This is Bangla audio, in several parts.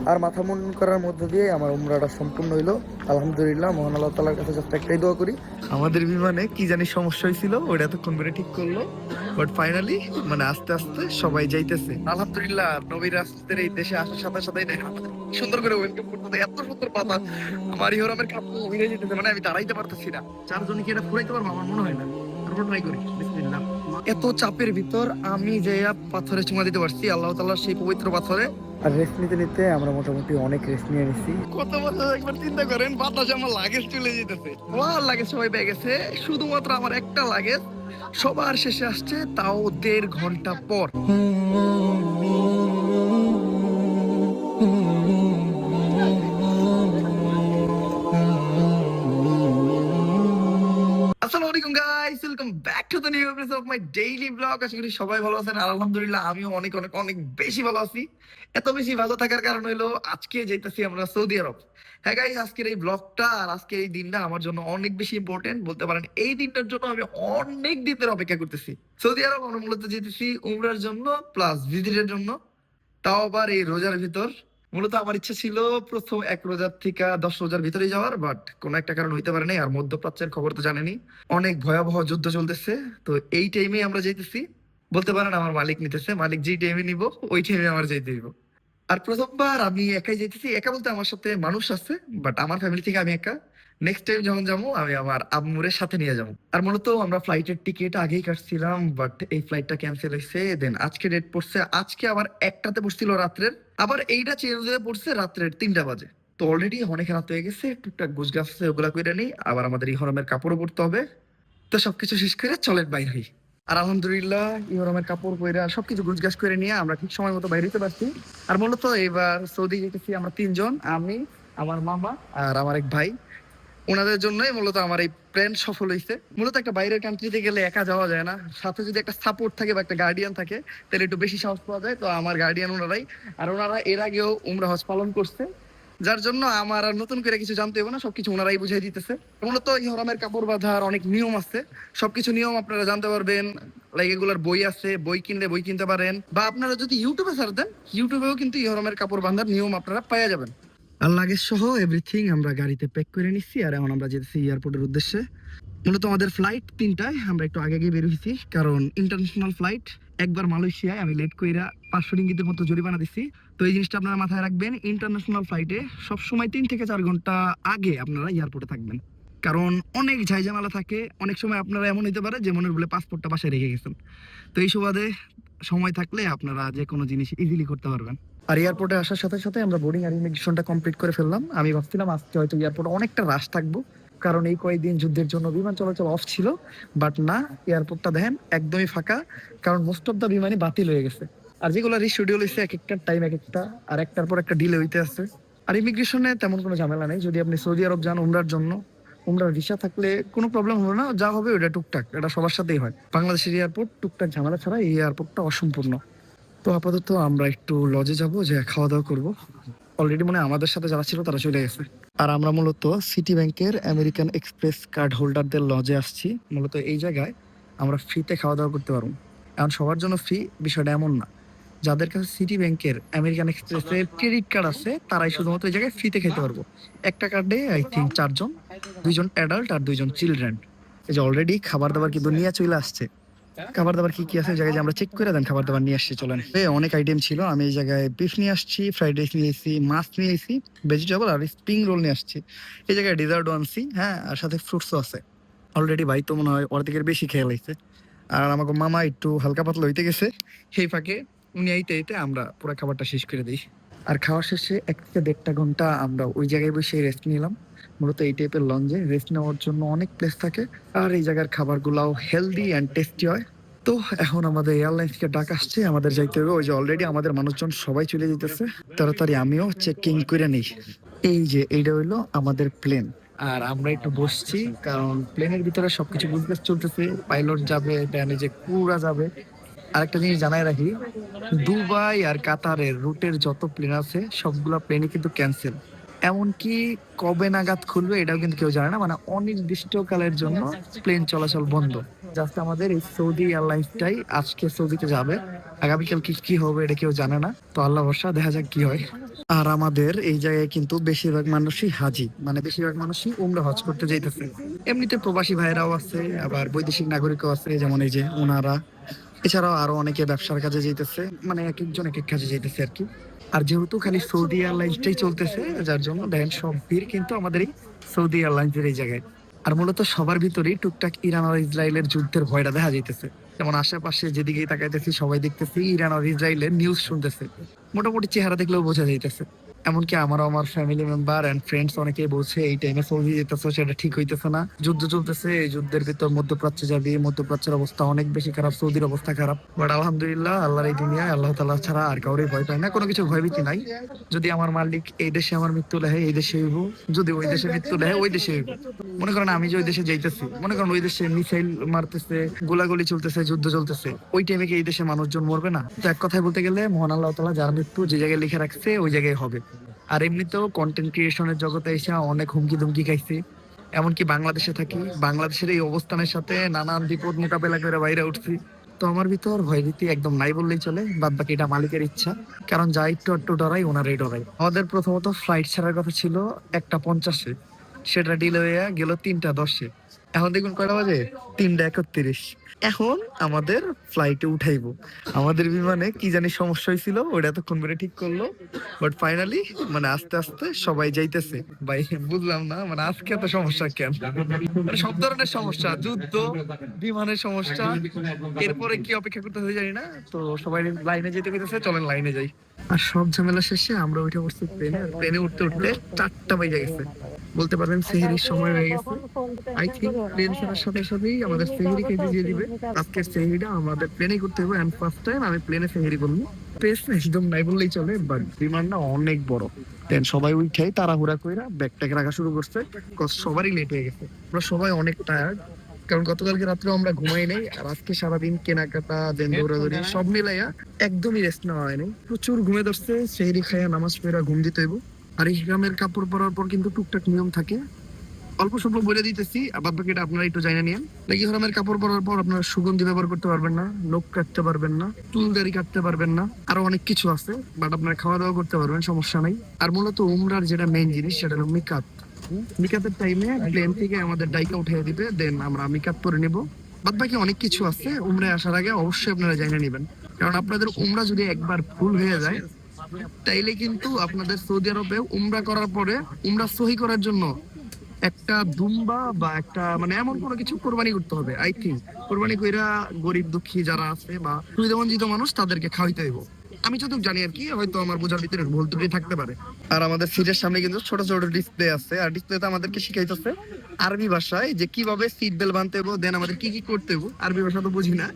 আর মাথা মুন্ডন করার মধ্য দিয়ে আমার উমরাটা সম্পূর্ণ হইলো। আলহামদুলিল্লাহ, মহান আল্লাহ তাআলার কাছে জাস্ট একটাই দোয়া করি, আমাদের বিমানে কি জানি সমস্যা হয়েছিল, ওটা এতক্ষণ করে ঠিক করলো। বাট ফাইনালি মানে আস্তে আস্তে সবাই যাইতেছে। আলহামদুলিল্লাহ, নবীর রাসূলের এই দেশে আসার সাথে সাথেই দেখেন আমাদের সুন্দর করে ওয়েলকাম করতে, এত সুন্দর পাতা। আমার ইহরামের কাপড় ভিড়ে যেতেছে, মানে আমি দাঁড়াইতে পারতেছি না। চারজনে কি এটা ফুরাইতে পারবো আমার মনে হয় না। তারপর ট্রাই করি, বিসমিল্লাহ। এত চাপের ভিতর আমি যে পাথরে চুমা দিতে পারছি আল্লাহ তাআলার সেই পবিত্র পাথরে। আর রেস্ট নিতে নিতে আমরা মোটামুটি অনেক রেস্ট নিয়ে নিছি। কত বছর একবার চিন্তা করেন, বাতাসে আমার লাগেজ চলে যেতেছে, ওয়ার লাগেজ সবাই পেয়ে গেছে, শুধুমাত্র আমার একটা লাগেজ সবার শেষে আসছে, তাও 1.5 ঘন্টা পর। আসসালামু আলাইকুম guys, welcome back to the new episode of my daily vlog. আশা করি সবাই ভালো আছেন, আর আলহামদুলিল্লাহ আমিও অনেক অনেক অনেক বেশি ভালো আছি। এত বেশি ভালো থাকার কারণ হলো আজকে যাইতেছি আমরা সৌদি আরব। হ্যাঁ গাইস, আজকের এই ব্লগটা আর আজকের এই দিনটা আমার জন্য অনেক বেশি ইম্পর্টেন্ট বলতে পারেন। এই দিনটার জন্য আমি অনেক দিন ধরে অপেক্ষা করতেছি। সৌদি আরব আমরা মূলত যেতেছি উমরার জন্য প্লাস ভিজিটের জন্য, তাও আবার এই রোজার ভিতর। মূলত আমার ইচ্ছা ছিল প্রথম 1 রোজার থেকে 10 রোজার ভিতরে যাওয়ার, বাট কোন একটা কারণ হইতে পারে নাই। আর মধ্যপ্রাচ্যের খবর তো জানেনি, অনেক ভয়াবহ যুদ্ধ চলতেছে। তো এই টাইমে আমরা যাইতেছি, বলতে পারেন আমার মালিক নিতেছে, মালিক যেই টাইমে নিব ওই টাইমে আমার যাইতে দিব। আর প্রথমবার আমি একাই যাইতেছি, একা বলতে আমার সাথে মানুষ আছে, বাট আমার ফ্যামিলি থেকে আমি একা। নেক্সট টাইম যখন যাবো আমি আমার আম্মুরের সাথে নিয়ে যাবো। আর মূলত আমরা ফ্লাইটের টিকিট আগেই কাটছিলাম, বাট এই ফ্লাইটটা ক্যান্সেল হয়েছে। দেন আজকে ডেট পড়ছে, আজকে আবার 1টাতে পড়ছিল রাত্রের, আবার এইটা চেঞ্জ হয়ে পড়ছে রাত্রের 3টা বাজে। তো অলরেডি অনেক রাত হয়ে গেছে, টুকটাক গুছগাছ আছে ওগুলা কইরা নেই, আবার আমাদের ইহরামের কাপড়ও পরতে হবে। তো সবকিছু শেষ করে চলেন বাইর হই। আর আলহামদুলিল্লাহ ইহরামের কাপড় পরে সবকিছু গুছগাছ করে নিয়ে আমরা ঠিক সময় মতো বাইরে হতে পারছি। আর মূলত এবার সৌদি যেতেছি আমরা 3জন, আমি, আমার মামা আর আমার এক ভাই। ওনাদের জন্যই মূলত আমার এই প্ল্যান সফল হয়েছে। মূলত একটা বাইরের কান্ট্রিতে গেলে একা যাওয়া যায় না, সাথে যদি একটা সাপোর্ট থাকে বা একটা গার্ডিয়ান থাকে তাহলে একটু বেশি সাহস পাওয়া যায়। তো আমার গার্ডিয়ান ওনারাই, আর ওনারা এর আগেও উমরা হজ পালন করছে, যার জন্য আমার আর নতুন করে কিছু জানতে হবে না, সবকিছু ওনারাই বুঝাই দিতেছে। মূলত ইহরামের কাপড় বাঁধার অনেক নিয়ম আছে, সবকিছু নিয়ম আপনারা জানতে পারবেন। লাইক এগুলার বই আছে, বই কিনলে বই কিনতে পারেন, বা আপনারা যদি ইউটিউবে সার্চ দেন ইউটিউবেও কিন্তু ইহরামের কাপড় বাঁধার নিয়ম আপনারা পাওয়া যাবেন। আর লাগেজ সহ এভরিথিং আমরা গাড়িতে প্যাক করে নিচ্ছি, আর এখন আমরা যেতেছি এয়ারপোর্টের উদ্দেশ্যে। মূলত আমাদের ফ্লাইট 3টায়, আমরা একটু আগে গিয়ে বের হয়েছি কারণ ইন্টারন্যাশনাল ফ্লাইট। একবার মালয়েশিয়ায় আমি লেট কইরা 500 রিঙ্গিতের মতো জরিমানা দিচ্ছি। তো এই জিনিসটা আপনারা মাথায় রাখবেন, ইন্টারন্যাশনাল ফ্লাইটে সবসময় 3 থেকে 4 ঘন্টা আগে আপনারা এয়ারপোর্টে থাকবেন, কারণ অনেক ঝামেলা থাকে। অনেক সময় আপনারা এমন হতে পারে যে মনের বলে পাসপোর্টটা বাসায় রেখে গেছেন। তো এই সুবাদে সময় থাকলে আপনারা যে কোনো জিনিস ইজিলি করতে পারবেন। আর এয়ারপোর্টে আসার সাথে সাথে আমরা বোর্ডিং আর ইমিগ্রেশনটা কমপ্লিট করে ফেললাম। আমি ভাবছিলাম আজকে হয়তো এয়ারপোর্টে অনেকটা রাশ থাকবো, কারণ এই কয়েকদিন যুদ্ধের জন্য বিমান চলাচল অফ ছিল। বাট না, এয়ারপোর্টটা দেখেন একদমই ফাঁকা, কারণ মোস্ট অফ দ্য বিমানই বাতিল হয়ে গেছে। আর যেগুলো রিশিডিউল হয়েছে এক একটা টাইম এক একটা, আর একটার পর একটা ডিলে হইতে আছে। আর ইমিগ্রেশনে তেমন কোনো ঝামেলা নেই, যদি আপনি সৌদি আরব যান উমরার জন্য, উমরার ভিসা থাকলে কোনো প্রবলেম হবে না, যা হবে ওটা টুকটাক, এটা সবার সাথেই হয়। বাংলাদেশের এয়ারপোর্ট টুকটাক ঝামেলা ছাড়া এই এয়ারপোর্টটা অসম্পূর্ণ। তো আপাতত আমরা একটু লজে যাব, যে খাওয়া দাওয়া করবো। অলরেডি মনে হয় আমাদের সাথে যারা ছিল তারা চলে গেছে। আর আমরা মূলত সিটি ব্যাংকের আমেরিকান এক্সপ্রেস কার্ড হোল্ডারদের লজে আসছি। মূলত এই জায়গায় আমরা ফ্রিতে খাওয়া দাওয়া করতে পারবো। এখন সবার জন্য ফ্রি বিষয়টা এমন না, যাদের কাছে সিটি ব্যাংকের আমেরিকান এক্সপ্রেসের ক্রেডিট কার্ড আছে তারাই শুধুমাত্র এই জায়গায় ফ্রিতে খেতে পারবো। একটা কার্ডে আই থিঙ্ক 4জন, 2জন অ্যাডাল্ট আর 2জন চিলড্রেন। এই যে অলরেডি খাবার দাবার কিন্তু নিয়ে চলে আসছে। খাবার দাবার কি কি আছে জায়গায় যে আমরা চেক করে দেন, খাবার দাবার নিয়ে আসছি চলেন। অনেক আইটেম ছিল, আমি এই জায়গায় বিফ নিয়ে আসছি, ফ্রাইড রাইস নিয়ে এসেছি, মাছ নিয়ে এসেছি, ভেজিটেবল আর স্প্রিং রোল নিয়ে আসছি। এই জায়গায় ডেজার্টও আনছি, হ্যাঁ, আর সাথে ফ্রুটসও আছে। অলরেডি ভাই তো মনে হয় অর্ধেকের বেশি খেয়ে লাইছে, আর আমাকে মামা একটু হালকা পাতলা হইতে গেছে। সেই ফাঁকে উনি আইতে আইতে আমরা পুরো খাবারটা শেষ করে দিই। আর খাওয়া শেষে 1 থেকে 1.5 ঘন্টা আমরা ওই জায়গায় বসে রেস্ট নিলাম। মূলত এই টাইপের লঞ্চে রেস্ট নেওয়ার জন্য অনেক প্লেস থাকে, আর এই জায়গার খাবারগুলাও হেলদি অ্যান্ড টেস্টি হয়। তো এখন আমাদের এয়ারলাইন্স থেকে ডাক আসছে, আমাদের যাইতে হবে। ওই যে অলরেডি আমাদের মানুষজন সবাই চলে যেতেছে, তাড়াতাড়ি আমিও চেকিং করে নিই। এই যে এইটা হইলো আমাদের প্লেন, আর আমরা একটু বসছি কারণ প্লেনের ভিতরে সবকিছু বিজনেস চলতেছে। পাইলট যাবে, দেন এই যে ক্রুরা যাবে। আরেকটা জিনিস জানাই রাখি, দুবাই আর কাতারের রুটের যত প্লেন আছে সবগুলা প্লেনই কিন্তু ক্যান্সেল। এমনকি কবে নাগাদ খুলবে এটাও কিন্তু কেউ জানে না, মানে অনির্দিষ্টকালের জন্য প্লেন চলাচল বন্ধ। জাস্ট আমাদের এই সৌদি এয়ারলাইন্সটাই আজকে সৌদিতে যাবে। আগামীকাল কি কি হবে এটা কেউ জানে না, তো আল্লাহ ভরসা, দেখা যাক কি হয়। আর আমাদের এই জায়গায় কিন্তু বেশিরভাগ মানুষই হাজি, মানে বেশিরভাগ মানুষই উমরা হজ করতে যাইতেছে। এমনিতে প্রবাসী ভাইরাও আছে, আবার বৈদেশিক নাগরিকও আছে, যেমন এই যে ওনারা। এছাড়াও আরো অনেকে ব্যবসার কাজে যাইতেছে, মানে এক একজন এক এক কাজে যাইতেছে আর কি। আর যেহেতু খালি সৌদি এয়ারলাইন্সটাই চলতেছে, যার জন্য দেখেন সব ভিড় কিন্তু আমাদের এই সৌদি এয়ারলাইন্সের এই জায়গায়। আর মূলত সবার ভিতরেই টুকটাক ইরান আর ইসরায়েলের যুদ্ধের ভয়টা দেখা যাইতেছে। যেমন আশেপাশে যেদিকেই তাকাইতেছি সবাই দেখতেছি ইরান আর ইসরায়েলের নিউজ শুনতেছে। মোটামুটি চেহারা দেখলেও বোঝা যাইতেছে। এমনকি আমারও, আমার ফ্যামিলি মেম্বার এন্ড ফ্রেন্ডস অনেকেই বলছে এই টাইমে সৌদি যেতেছে সেটা ঠিক হইতেছে না, যুদ্ধ চলতেছে, এই যুদ্ধের ভিতর মধ্যপ্রাচ্যে যাবি, মধ্যপ্রাচ্যের অবস্থা অনেক বেশি খারাপ, সৌদির অবস্থা খারাপ। বাট আলহামদুলিল্লাহ, আল্লাহর এই দুনিয়ায় আল্লাহ তাআলা ছাড়া আর কাউরে ভয় পায় না, কোনো কিছু ভয়ভীতি নাই। যদি আমার মালিক এই দেশে আমার মৃত্যু লেহে এই দেশে হইব, যদি ওই দেশে মৃত্যু লেহে ওই দেশে হইব। মনে করেন আমি যে ওই দেশে যাইতেছি, মনে করেন ওই দেশে মিসাইল মারতেছে, গোলাগুলি চলতেছে, যুদ্ধ চলতেছে, ওই টাইমে কি এই দেশে মানুষজন মরবে না? তো এক কথায় বলতে গেলে মহান আল্লাহ তাআলা যার মৃত্যু যে জায়গায় লিখে রাখছে ওই জায়গায় হবে। আর এমনিতেও কন্টেন্ট ক্রিয়েশনের জগতে এসে অনেক হুমকি ধুমকি খাইছি। এমনকি বাংলাদেশে থাকি, বাংলাদেশের এই অবস্থানের সাথে নানান বিপদ মোকাবেলা করে বাইরে উঠছি। তো আমার ভিতর ভয়ভীতি একদম নাই বললেই চলে, বাদ বাকি এটা মালিকের ইচ্ছা। কারণ যা একটু একটু ডরাই ওনারাই ডরাই। আমাদের প্রথমত ফ্লাইট ছাড়ার কথা ছিল 1টা 50-এ, সেটা ডিলে হয়ে গেল 3টা 10-এ। এখন দেখুন কয়টা বাজে, 3টা 31। এখন আমাদের ফ্লাইটে উঠাইবো। আমাদের বিমানে কি জানি সমস্যা হয়েছিল, ওটা এতক্ষণ করে ঠিক করলো। বাট ফাইনালি মানে আস্তে আস্তে সবাই যাইতেছে। ভাই বুঝলাম না, মানে আজকে এত সমস্যা কেন? মানে সব ধরনের সমস্যা, যুদ্ধ, বিমানের সমস্যা, এরপরে কি অপেক্ষা করতে হয় জানি না। তো সবাই লাইনে যেতে কইতেছে, চলেন লাইনে যাই। আর সব ঝামেলা শেষে আমরা উঠে পড়ছি প্লেনে। প্লেনে উঠতে উঠতে 4টা বেজে গেছে। বলতে পারবেন সেহেরির সময় হয়ে গেছে। আই থিঙ্ক প্লেন ছাড়ার সাথে সাথেই আমাদের সেহেরি খেতে দিয়ে দিবে। আজকের সেহেরিটা আমাদের প্লেনে করতে হবে, এন্ড ফার্স্ট টাইম আমি প্লেনে সেহেরি করবো। স্পেস একদম নাই বললেই চলে, বাট বিমানটা অনেক বড়। দেন সবাই উঠাই তাড়াহুড়া কইরা ব্যাগ ট্যাগ রাখা শুরু করছে, কজ সবারই লেট হয়ে গেছে। আমরা সবাই অনেক টায়ার্ড, কারণ গতকালকে রাত্রে আমরা ঘুমাই নাই, আর আজকে সারাদিন কেনাকাটা দেন দৌড়াদৌড়ি সব মিলাইয়া একদমই রেস্ট নেওয়া হয়নি। প্রচুর ঘুমে ধরছে, সেহেরি খাইয়া নামাজ পড়া ঘুম দিতে হইব। আর ইহরামের কাপড় পরার পর কিন্তু টুকটাক নিয়ম থাকে, অল্প স্বল্প বলে দিতেছি, আবার বাকিটা আপনারা একটু জানিয়ে নিন। ইহরামের কাপড় পরার পর আপনারা সুগন্ধি ব্যবহার করতে পারবেন না, নখ কাটতে পারবেন না, চুল দাড়ি কাটতে পারবেন না, আরো অনেক কিছু আছে। বাট আপনারা খাওয়া দাওয়া করতে পারবেন, সমস্যা নাই। আর মূলত উমরার যেটা মেইন জিনিস সেটা হলো মিকাত। মিকাতের টাইমে প্লেন থেকে আমাদের ডাইকা উঠিয়ে দিবে, দেন আমরা মিকাত পরে নিব। বাদ বাকি অনেক কিছু আছে, উমরায় আসার আগে অবশ্যই আপনারা জানিয়ে নেবেন। কারণ আপনাদের উমরা যদি একবার ভুল হয়ে যায়, তাইলে কিন্তু আপনাদের সৌদি আরবে উমরা করার পরে উমরা সহি করার জন্য একটা দুম্বা বা একটা মানে এমন কোনো কিছু কোরবানি করতে হবে। আই থিঙ্ক কোরবানি কইরা গরিব দুঃখী যারা আছে বা সুবিধাবঞ্চিত মানুষ তাদেরকে খাওয়াইতে হইব। আমি যতটুকু জানি আর কি, হয়তো আমার বোঝার ভিতরে ভুল ত্রুটি থাকতে পারে। আর আমাদের সিটের সামনে কিন্তু ছোট ছোট ডিসপ্লে আছে, আর ডিসপ্লেতে আমাদেরকে শিখাইতেছে আরবি ভাষায় যে কিভাবে সিট বেল্ট বাঁধতে হবো, দেন আমাদের কি কি করতে হবো। আরবি ভাষা তো বুঝি না,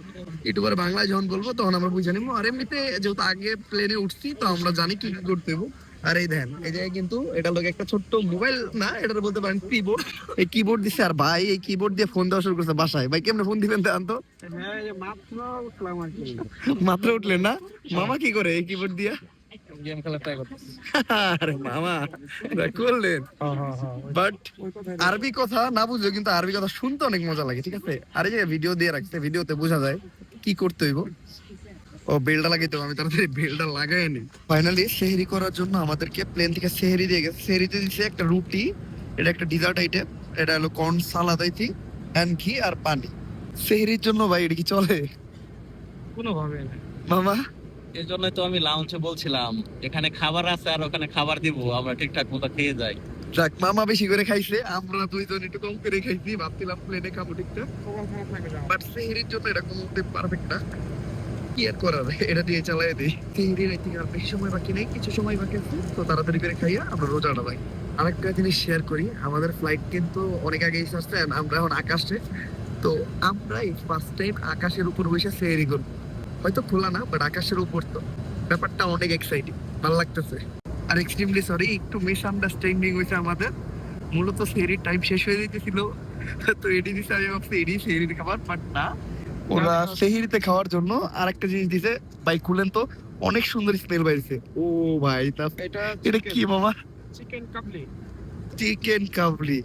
একটু পরে বাংলায় যখন বলবো তখন আমরা বুঝে নিবো। আর এমনিতে যেহেতু আগে প্লেনে উঠছি, তো আমরা জানি কি কি করতে হবো। আর এই দেখেন এই জায়গায় কিন্তু এটা লোক একটা ছোট্ট মোবাইল না, এটা বলতে পারেন কিবোর্ড। এই কিবোর্ড দিছে, আর ভাই এই কিবোর্ড দিয়ে ফোন দেওয়া শুরু করছে বাসায়। ভাই কেমনে ফোন দিবেন দেন তো? মাত্র উঠলেন না? মামা কি করে এই কিবোর্ড দিয়া? গেম খেলা ট্রাই করতেছে। আরে মামা করলেন। বাট আরবি কথা না বুঝলেও কিন্তু আরবি কথা শুনতে অনেক মজা লাগে, ঠিক আছে? আর এই যে ভিডিও দিয়ে রাখছে, ভিডিওতে বোঝা যায় কি করতে হইব। ও বেলটা লাগাইতে হবে, আমি তাড়াতাড়ি বেলটা লাগাই নি। ফাইনালি সেহরি করার জন্য আমাদেরকে প্লেন থেকে সেহরি দিয়ে গেছে। সেহরিতে দিচ্ছে একটা রুটি, এটা একটা ডিজার্ট আইটেম, এটা হলো corn salad I think, and ghee আর পানি। সেহরির জন্য ভাই এটা কি চলে? কোনোভাবে না মামা। এই জন্যই তো আমি লাউঞ্জে বলছিলাম এখানে খাবার আছে আর ওখানে খাবার দিব, আমরা ঠিকঠাক মতো খেয়ে যাই। যাক, মামা বেশি করে খাইছে, আমরা দুইজন একটু কম করে খাইছি। ভাবছিলাম প্লেনে খাবো ঠিকঠাক, বাট সেহরির জন্য এটা কোনোতে পারফেক্ট না। কি আর করার, এটা দিয়ে চালাই দিই। সেহরির আই থিঙ্ক আর বেশি সময় বাকি নেই, কিছু সময় বাকি আছে, তো তাড়াতাড়ি করে খাইয়া আমরা রোজাটা ভাই। আরেকটা জিনিস শেয়ার করি, আমাদের ফ্লাইট কিন্তু অনেক আগেই আসছে, আমরা এখন আকাশে। তো আমরা এই ফার্স্ট টাইম আকাশের উপর বসে সেহরি করবো, হয়তো খোলা না বাট আকাশের উপর। তো ব্যাপারটা অনেক এক্সাইটিং, ভালো লাগতেছে। আর এক্সট্রিমলি সরি, একটু মিস আন্ডারস্ট্যান্ডিং হয়েছে আমাদের। মূলত সেহরির টাইম শেষ হয়ে যেতেছিল, তো এডি দিছে, আমি ভাবছি এডি সেহরির খাবার, বাট না, ওরা সেহরিতে খাওয়ার জন্য আরেকটা জিনিস দিছে। ভাই খুলেন তো, অনেক সুন্দর স্মেল বাইরেছে। ও ভাই এটা কি মামা? চিকেন কাবলি। চিকেন কাবলি,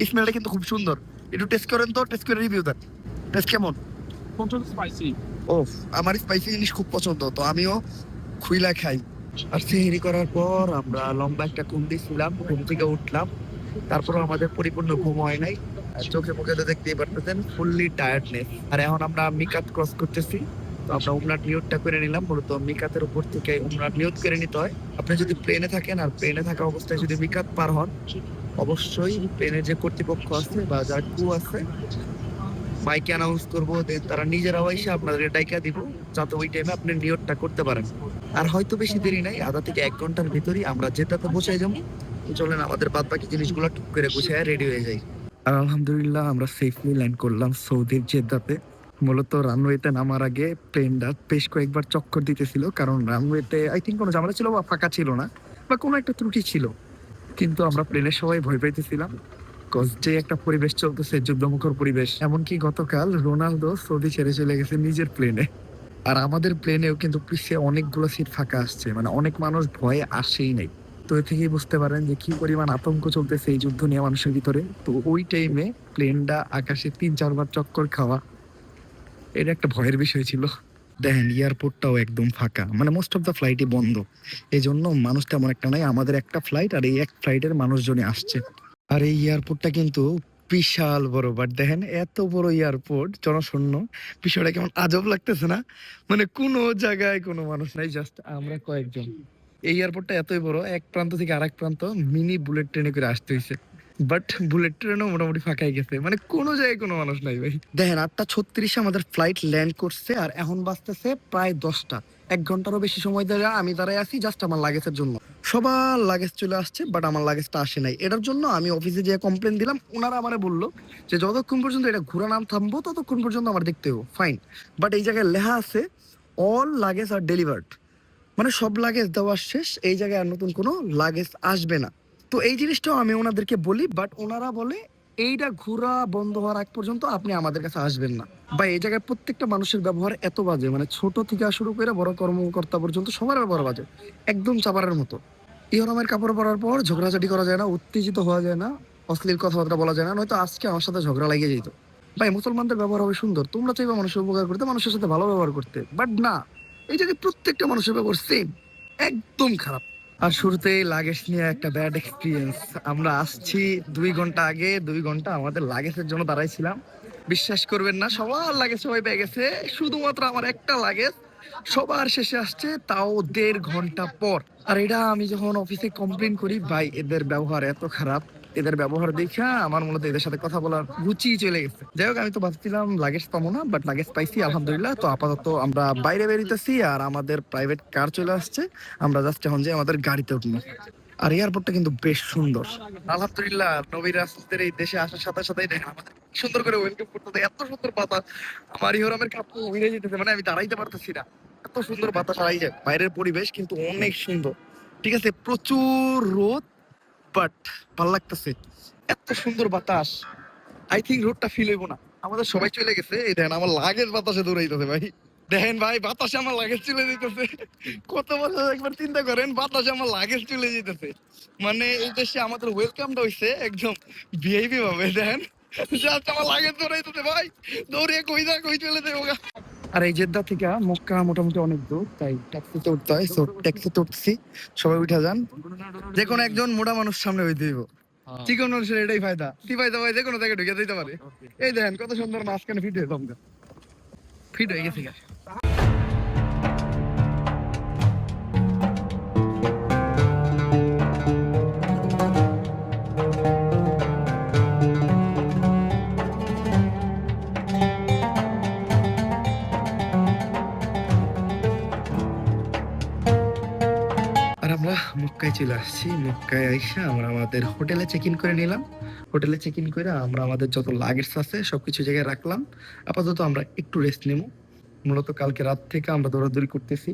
স্মেলটা কিন্তু খুব সুন্দর। একটু টেস্ট করেন তো, টেস্ট করে রিভিউ দেন। টেস্ট কেমন? প্রচন্ড স্পাইসি। ও, আমার স্পাইসি জিনিস খুব পছন্দ, তো আমিও খুইলা খাই। আর সেহরি করার পর আমরা লম্বা একটা ঘুম দিয়েছিলাম, ঘুম থেকে উঠলাম, তারপর আমাদের পরিপূর্ণ ঘুম হয় নাই। আর চোখে মুখে তো দেখতেই পারতেছেন ফুললি টায়ার্ডনেস। আর এখন আমরা মিকাত ক্রস করতেছি, তো আমরা উমরার নিয়তটা করে নিলাম। মূলত মিকাতের উপর থেকে উমরার নিয়ত করে নিতে হয়। আপনি যদি প্লেনে থাকেন আর প্লেনে থাকা অবস্থায় যদি মিকাত পার হন, অবশ্যই প্লেনের যে কর্তৃপক্ষ আছে বা যার ক্রু আছে মাইকে অ্যানাউন্স করবো, দেন তারা নিজেরাও এসে আপনাদের ডাইকা দিব, যাতে ওই টাইমে আপনি নিয়তটা করতে পারেন। আর হয়তো বেশি দেরি নাই, আধা থেকে 1 ঘন্টার ভিতরেই আমরা জেদ্দাতে পৌঁছে যাবো। তো চলেন আমাদের বাদ বাকি জিনিসগুলো টুক করে গুছিয়ে রেডি হয়ে যাই। আর আলহামদুলিল্লাহ আমরা সেফলি ল্যান্ড করলাম সৌদির জেদ্দাতে। মূলত রানওয়েতে নামার আগে প্লেনটা বেশ কয়েকবার চক্কর দিতেছিল, কারণ রানওয়েতে আই থিঙ্ক কোনো ঝামেলা ছিল বা ফাঁকা ছিল না, বা কোনো একটা ত্রুটি ছিল। কিন্তু আমরা প্লেনের সবাই ভয় পাইতেছিলাম, যে একটা পরিবেশ চলতেছে, যুদ্ধমুখর পরিবেশ। এমনকি গতকাল রোনালদো সৌদি ছেড়ে চলে গেছে নিজের প্লেনে। আর আমাদের প্লেনেও কিন্তু পিছিয়ে অনেকগুলো সিট ফাঁকা আসছে, মানে অনেক মানুষ ভয়ে আসেই নাই। তো এ থেকেই বুঝতে পারেন যে কি পরিমাণ আতঙ্ক চলতেছে এই যুদ্ধ নিয়ে মানুষের ভিতরে। তো ওই টাইমে প্লেনটা আকাশে 3-4 বার চক্কর খাওয়া, এটা একটা ভয়ের বিষয় ছিল। দেখেন এয়ারপোর্টটাও একদম ফাঁকা, মানে মোস্ট অফ দ্য ফ্লাইটই বন্ধ। এই জন্য মানুষ তেমন একটা নাই, আমাদের একটা ফ্লাইট আর এই এক ফ্লাইটের মানুষজনই আসছে। আর এই এয়ারপোর্টটা কিন্তু বিশাল বড়, বাট দেখেন এত বড় এয়ারপোর্ট জনশূন্য, বিষয়টা কেমন আজব লাগতেছে না? মানে কোনো জায়গায় কোনো মানুষ নাই, জাস্ট আমরা কয়েকজন। এই এয়ারপোর্টটা এতই বড়, এক প্রান্ত থেকে আরেক প্রান্ত মিনি বুলেট ট্রেনে করে আসতে হয়েছে। বাট বুলেট ট্রেনও মোটামুটি ফাঁকাই গেছে, মানে কোনো জায়গায় কোনো মানুষ নাই ভাই। দেখেন 8:36 আমাদের ফ্লাইট ল্যান্ড করছে, আর এখন বাজতেছে প্রায় 10টা। 1 ঘন্টারও বেশি সময় ধরে আমি দাঁড়ায় আছি জাস্ট আমার লাগেজের জন্য। সবার লাগেজ চলে আসছে, বাট আমার লাগেজটা আসে নাই। এটার জন্য আমি অফিসে যেয়ে কমপ্লেন দিলাম। ওনারা আমারে বললো যে যতক্ষণ পর্যন্ত এটা ঘোরা নাম থামবো ততক্ষণ পর্যন্ত আমার দেখতে হবে, ফাইন। বাট এই জায়গায় লেখা আছে অল লাগেজ আর ডেলিভার্ড, মানে সব লাগেজ দেওয়া শেষ, এই জায়গায় আর নতুন কোনো লাগেজ আসবে না। তো এই জিনিসটাও আমি ওনাদেরকে বলি, বাট ওনারা বলে এইটা ঘোরা বন্ধ হওয়ার আগ পর্যন্ত আপনি আমাদের কাছে আসবেন না। বা এই জায়গায় প্রত্যেকটা মানুষের ব্যবহার এত বাজে, মানে ছোট থেকে শুরু করে বড় কর্মকর্তা পর্যন্ত সবার ব্যবহার বাজে, একদম চাপারের মতো। ইহরামের কাপড় পরার পর ঝগড়াঝাটি করা যায় না, উত্তেজিত হওয়া যায় না, অশ্লীল কথাবার্তা বলা যায় না, নয়তো আজকে আমার সাথে ঝগড়া লাগিয়ে যেত। ভাই মুসলমানদের ব্যবহার হবে সুন্দর, তোমরা চাইবে মানুষের উপকার করতে, মানুষের সাথে ভালো ব্যবহার করতে, বাট না, এই জায়গায় প্রত্যেকটা মানুষের ব্যবহার সেম, একদম খারাপ। আর শুরুতেই লাগেজ নিয়ে একটা ব্যাড এক্সপিরিয়েন্স। আমরা আসছি 2 ঘন্টা আগে, 2 ঘন্টা আমাদের লাগেজের জন্য দাঁড়াইছিলাম। বিশ্বাস করবেন না, সবার লাগেজ সবাই পেয়ে গেছে, শুধুমাত্র আমার একটা লাগেজ সবার শেষে আসছে, তাও 1.5 ঘন্টা পর। আর এটা আমি যখন অফিসে কমপ্লেন করি, ভাই এদের ব্যবহার এত খারাপ, এদের ব্যবহার দেখা আমার মূলত এদের সাথে কথা বলার রুচি চলে গেছে। যাই হোক, আমি তো ভাবছিলাম লাগেজ পাবো না, বাট লাগেজ পাইছি আলহামদুলিল্লাহ। তো আপাতত আমরা বাইরে বেরিতেছি, আর আমাদের প্রাইভেট কার চলে আসছে, আমরা জাস্ট এখন যে আমাদের গাড়িতে উঠবো। আর এয়ারপোর্টটা কিন্তু বেশ সুন্দর আলহামদুলিল্লাহ। নবী রাসূলদের এই দেশে আসার সাথে সাথেই দেখেন আমাদের কি সুন্দর করে ওয়েলকাম করতে, এত সুন্দর বাতাস। আমার ইহরামের কাপড় উড়ে যেতেছে, মানে আমি দাঁড়াইতে পারতেছি না, এত সুন্দর বাতাস। আর এই যে বাইরের পরিবেশ কিন্তু অনেক সুন্দর, ঠিক আছে, প্রচুর রোদ, বাট ভাল লাগতেছে, এত সুন্দর বাতাস। আই থিঙ্ক রোডটা ফিল হইব না, আমাদের সবাই চলে গেছে। এই দেখেন আমার লাগেজ বাতাসে দৌড়াইতেছে ভাই, দেখেন ভাই বাতাসে আমার লাগেজ চলে যেতেছে। কত বছর একবার চিন্তা করেন, বাতাসে আমার লাগেজ চলে যেতেছে। মানে এই দেশে আমাদের ওয়েলকামটা হইছে একদম ভিআইপি ভাবে। দেখেন জাস্ট আমার লাগেজ দৌড়াইতেছে ভাই, দৌড়িয়ে কই না কই চলে যাবো। আর এই জেদ্দা থেকে মক্কা মোটামুটি অনেক দূর, তাই ট্যাক্সিতে উঠতে হয়। সো ট্যাক্সিতে উঠছি, সবাই উঠে যান। যে কোনো একজন মোটা মানুষ সামনে হইতে হইব, চিকন মানুষের এটাই ফায়দা, কি ফায়দা ভাই, যে কোনো জায়গায় ঢুকে দিতে পারে। এই দেখেন কত সুন্দর মাঝখানে ফিট হয়ে তোমরা, ফিট হয়ে গেছে। আর আমরা মক্কায় চলে আসছি। মক্কায় আইসা আমরা আমাদের হোটেলে চেক ইন করে নিলাম। হোটেলে চেক ইন করে আমরা আমাদের যত লাগেজ আছে সবকিছু জায়গায় রাখলাম। আপাতত আমরা একটু রেস্ট নেব। মূলত কালকে রাত থেকে আমরা দৌড়াদৌড়ি করতেছি,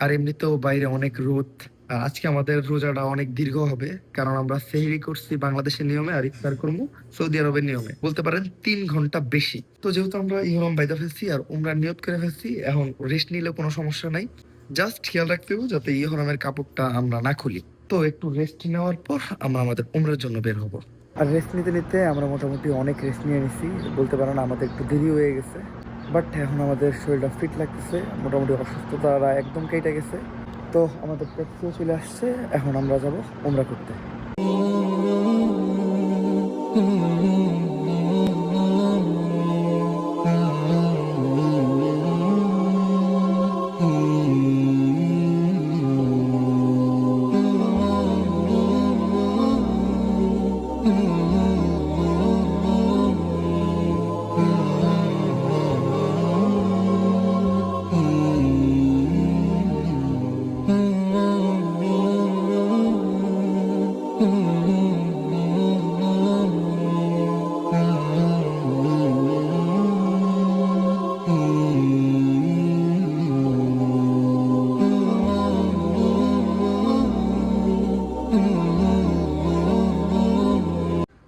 আর এমনিতেও বাইরে অনেক রোদ। আর আজকে আমাদের রোজাটা অনেক দীর্ঘ হবে, কারণ আমরা সেহরি করছি বাংলাদেশের নিয়মে, আর ইফতার করবো সৌদি আরবের নিয়মে, বলতে পারেন 3 ঘন্টা বেশি। তো যেহেতু আমরা ইহরাম বাইদা ফেলছি আর উমরা নিয়ত করে ফেলছি, এখন রেস্ট নিলে কোনো সমস্যা নাই। জাস্ট খেয়াল রাখতে হবে যাতে ইহরামের কাপড়টা আমরা না খুলি। তো একটু রেস্ট নেওয়ার পর আমরা আমাদের উমরার জন্য বের হব। আর রেস্ট নিতে নিতে আমরা মোটামুটি অনেক রেস্ট নিয়ে নিছি, বলতে পারেন আমাদের একটু দেরি হয়ে গেছে, বাট এখন আমাদের শরীরটা ফিট লাগতেছে, মোটামুটি অসুস্থতারা একদম কেটে গেছে। তো আমাদের ট্যাক্সিও চলে আসছে, এখন আমরা যাব উমরা করতে।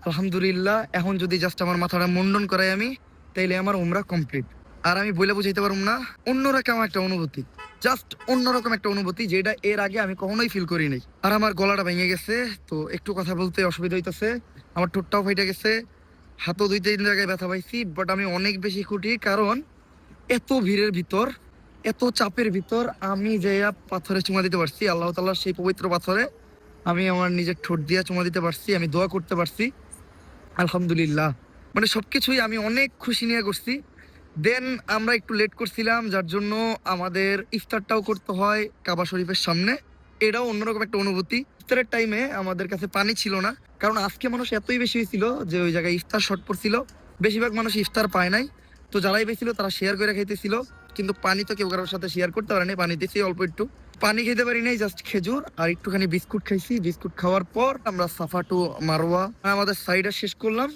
আলহামদুলিল্লাহ, এখন যদি জাস্ট আমার মাথাটা মুন্ডন করাই আমি, তাইলে আমার উমরা কমপ্লিট। আর আমি বলে বুঝাইতে পারবো না, অন্যরকম একটা অনুভূতি, জাস্ট অন্যরকম একটা অনুভূতি, যেটা এর আগে আমি কখনোই ফিল করি নাই। আর আমার গলাটা ভেঙে গেছে, তো একটু কথা বলতে অসুবিধা হইতেছে, আমার ঠোঁটটাও ফাইটে গেছে, হাতও 2-3 জায়গায় ব্যথা পাইছি, বাট আমি অনেক বেশি খুঁটি, কারণ এত ভিড়ের ভিতর, এত চাপের ভিতর আমি যে পাথরে চুমা দিতে পারছি, আল্লাহ তাআলার সেই পবিত্র পাথরে আমি আমার নিজের ঠোঁট দিয়ে চুমা দিতে পারছি, আমি দোয়া করতে পারছি। আলহামদুলিল্লাহ, মানে সবকিছুই আমি অনেক খুশি নিয়ে করছি। দেন আমরা একটু লেট করছিলাম, যার জন্য আমাদের ইফতারটাও করতে হয় কাবা শরীফের সামনে। এটাও অন্যরকম একটা অনুভূতি। ইফতারের টাইমে আমাদের কাছে পানি ছিল না, কারণ আজকে মানুষ এতই বেশি হয়েছিল যে ওই জায়গায় ইফতার শর্ট পড়ছিল, বেশিরভাগ মানুষ ইফতার পায় নাই। তো যারাই বেছিল তারা শেয়ার করে খাইতেছিল, কিন্তু পানি তো কেউ কারোর সাথে শেয়ার করতে পারেনি, পানি দিয়েছি অল্প একটু। পানি খেতে পারি নাই, জাস্ট খেজুর আর একটুখানি বিস্কুট খাইছি। বিস্কুট খাওয়ার পর আমরা সাফা টু মারওয়া আমাদের সাইডে শেষ করলাম।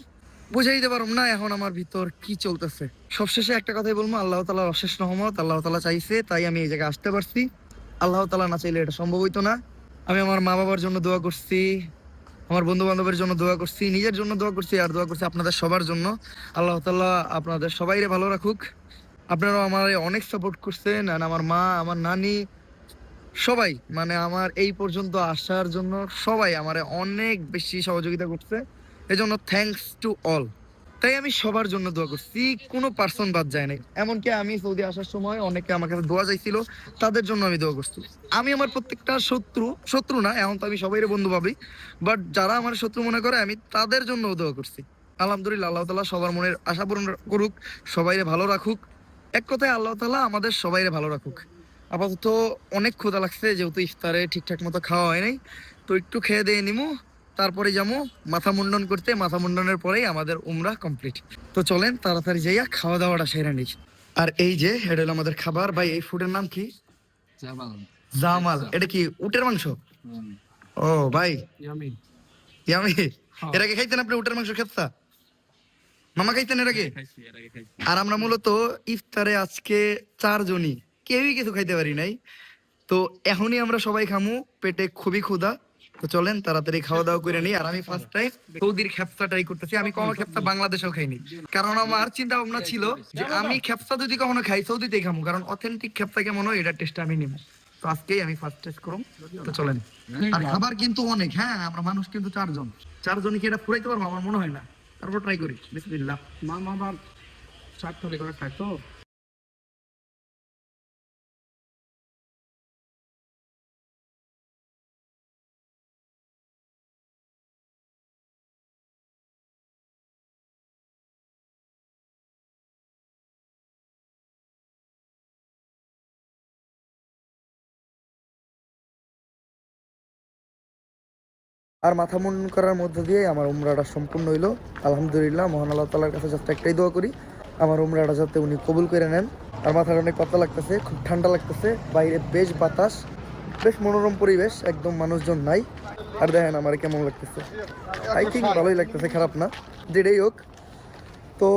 বুঝাই দিতে পারব না এখন আমার ভিতর কি চলতেছে। সবশেষে একটা কথাই বলবো, আল্লাহ তাআলার অশেষ রহমত, আল্লাহ তাআলা চাইছে তাই আমি এই জায়গায় আসতে পারছি। আল্লাহ তাআলা না চাইলে এটা সম্ভব হইতো না। আমি আমার মা বাবার জন্য দোয়া করছি, আমার বন্ধু বান্ধবের জন্য দোয়া করছি, নিজের জন্য দোয়া করছি, আর দোয়া করছি আপনাদের সবার জন্য। আল্লাহ তাআলা আপনাদের সবাইরে ভালো রাখুক। আপনারাও আমার অনেক সাপোর্ট করছেন, আর আমার মা, আমার নানি, সবাই মানে আমার এই পর্যন্ত আসার জন্য সবাই আমারে অনেক বেশি সহযোগিতা করছে, এজন্য থ্যাঙ্কস টু অল। তাই আমি সবার জন্য দোয়া করছি, কোনো পার্সন বাদ যায় নাই। এমনকি আমি সৌদি আসার সময় অনেকে আমার কাছে দোয়া চাইছিল, তাদের জন্য আমি দোয়া করছি। আমি আমার প্রত্যেকটা শত্রু না, এখন তো আমি সবাইরে বন্ধু ভাবি, বাট যারা আমার শত্রু মনে করে আমি তাদের জন্য দোয়া করছি। আলহামদুলিল্লাহ, আল্লাহ তাআলা সবার মনের আশা পূরণ করুক, সবাইরে ভালো রাখুক। এক কথায় আল্লাহ তাআলা আমাদের সবাইরে ভালো রাখুক। আপাতত অনেক ক্ষুধা লাগছে, যেহেতু ইফতারে ঠিকঠাক মতো খাওয়া হয় নাই, তো একটু খেয়ে দিয়ে নিমু, তারপরে যাবো মাথা মুন্ডন করতে। মাথা মুন্ডনের পরেই আমাদের উমরা কমপ্লিট। তো চলেন তাড়াতাড়ি যাইয়া খাওয়া দাওয়াটা সেরে নিই। আর এই যে এটা হলো আমাদের খাবার। ভাই, এই ফুডের নাম কি? জামাল। এটা কি উটের মাংস? ও ভাই, ইয়ামি। এর আগে খাইতেন আপনি উটের মাংস? খেপসা মামা খাইতেন এর আগে? আর আমরা মূলত ইফতারে আজকে 4 জনই, কেউই কিছু খাইতে পারি নাই। তো এখনই আমরা সবাই খামু, পেটে খুবই ক্ষুধা। তো চলেন তাড়াতাড়ি খাওয়া দাওয়া করে নিই। আর আমি ফার্স্ট টাইম সৌদির খেপসা ট্রাই করতেছি। আমি কখনো খেপসা বাংলাদেশেও খাইনি, কারণ আমার চিন্তা ভাবনা ছিল যে আমি খেপসা যদি কখনো খাই সৌদিতেই খামু, কারণ অথেন্টিক খেপসা কেমন হয় এটার টেস্ট আমি নিব। তো আজকেই আমি ফার্স্ট টেস্ট করব। তো চলেন। আর খাবার কিন্তু অনেক, হ্যাঁ আমরা মানুষ কিন্তু 4 জন, 4 জনই কি এটা ফুরাইতে পারবো? আমার মনে হয় না। তারপর ট্রাই করি। বিসমিল্লাহ। মামা বাপ সাত করে খায় তো। আর মাথা মুন্ডন করার মধ্য দিয়ে আমার উমরাটা সম্পূর্ণ হইলো। আলহামদুলিল্লাহ, মহান আল্লাহ তাআলার কাছে জাস্ট একটাই দোয়া করি, আমার উমরাটা যাতে উনি কবুল করে নেন। আর মাথাটা অনেক পাতলা লাগতেছে, খুব ঠান্ডা লাগতেছে, বাইরে বেশ বাতাস, বেশ মনোরম পরিবেশ, একদম মানুষজন নাই। আর দেখেন আমার কেমন লাগতেছে, আই থিঙ্ক ভালোই লাগতেছে, খারাপ না, যেটাই হোক। তো